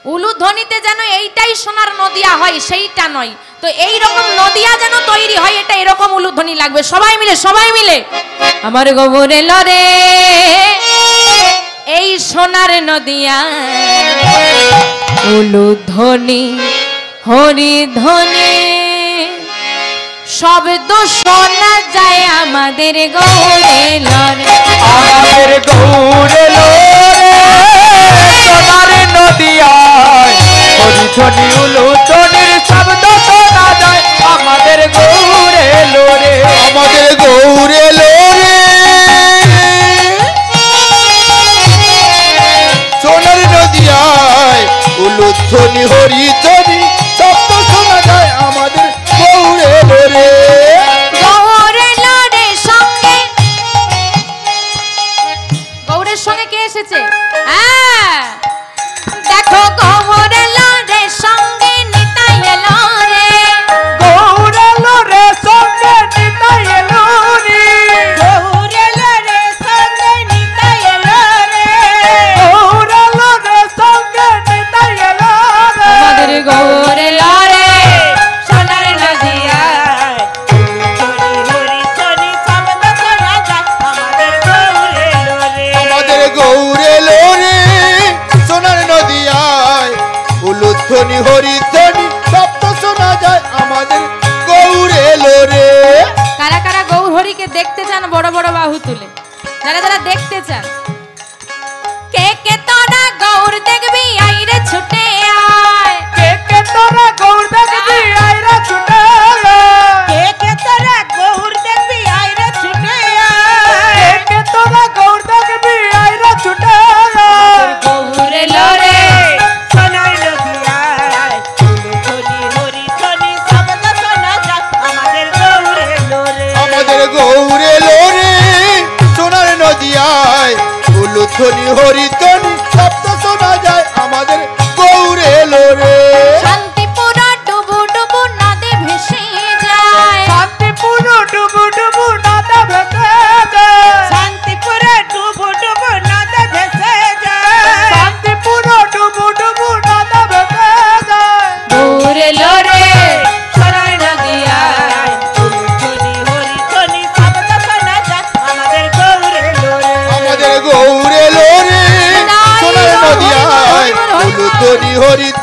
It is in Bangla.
উলুধ্বনিতে যেন এইটাই সোনার নদিয়া হয় সেইটা নয়, তো এই রকম নদিয়া যেন তৈরি হয়, এটা এরকম উলুধ্বনি লাগবে। সবাই মিলে আমার গোবরে লরে এই সোনার নদিয়া, উলুধ্বনি হরিধ্বনি শব্দ শোনা যায় আমাদের গৌরে লরে, আমাদের গৌরে লরে সোনার নদিয়ায় হরিধ্বনি উলুধ্বনির শব্দ শোনা যায় আমাদের গৌরে লরে, আমাদের গৌরে লরে সোনার নদিয়ায় উলুধ্বনি হরিধ্বনি শব্দ শোনা যায় আমাদের গৌরে লরে। গৌরে লরে সঙ্গে, গৌরের সঙ্গে কে এসেছে? দেখো গৌরে লরে সঙ্গে নিতাই এলো রে, গৌরে লরে সঙ্গে নিতাই এলো রে, গৌরে লরে সঙ্গে নিতাই এলো রে, গৌরে লরে সঙ্গে নিতাই এলো রে, আমাদের গৌরে লরে সোনার নদিয়া আমাদের গৌরে লরে সোনার নদিয়ায় উলুধ্বনি হরিধ্বনি শব্দ শোনা যায় আমাদের গৌরে লরে। কারা কারা গৌর হরিকে দেখতে চান বড় বড় বাহু তুলে, যারা যারা দেখতে চান। কে কে তোরা গৌর দেখবি আইরে ছুটে আয়, কে কে তোরা গৌর দেখবি আইরা ছুটে আয়, কে কে তোরা গৌর দেখবি আইরে ছুটে কে আয়, কে তোরা গৌর দেখবি আইরা ছুটে আয়, গৌরে লরে সোনার নদিয়ায় উলুধ্বনি হরিধ্বনি শব্দ শোনা যায় আমাদের গৌরে লরে, আমাদের গৌরে লরে সোনার নদিয়ায় উলুধ্বনি হরিধ্বনি শব্দ শোনা যায় আমাদের গৌরে লরে। শান্তিপুর ডুবু ডুবু নদে ভেসে যায়, শান্তিপুর ডুবু ডুবু নদে ভেসে যায়, শান্তিপুরে ডুবু ডুবু নদে ভেসে যায়, শান্তিপুর ডুবু ডুবু নদে ভেসে যায়, গৌরে লরে সোনার নদিয়া উলুধ্বনি হরিধ্বনি শব্দ শোনা যায় আমাদের গৌরে লরে, আমাদের গৌরে লরে সোনার নদিয়ায় উলুধ্বনি হরিধ্বনি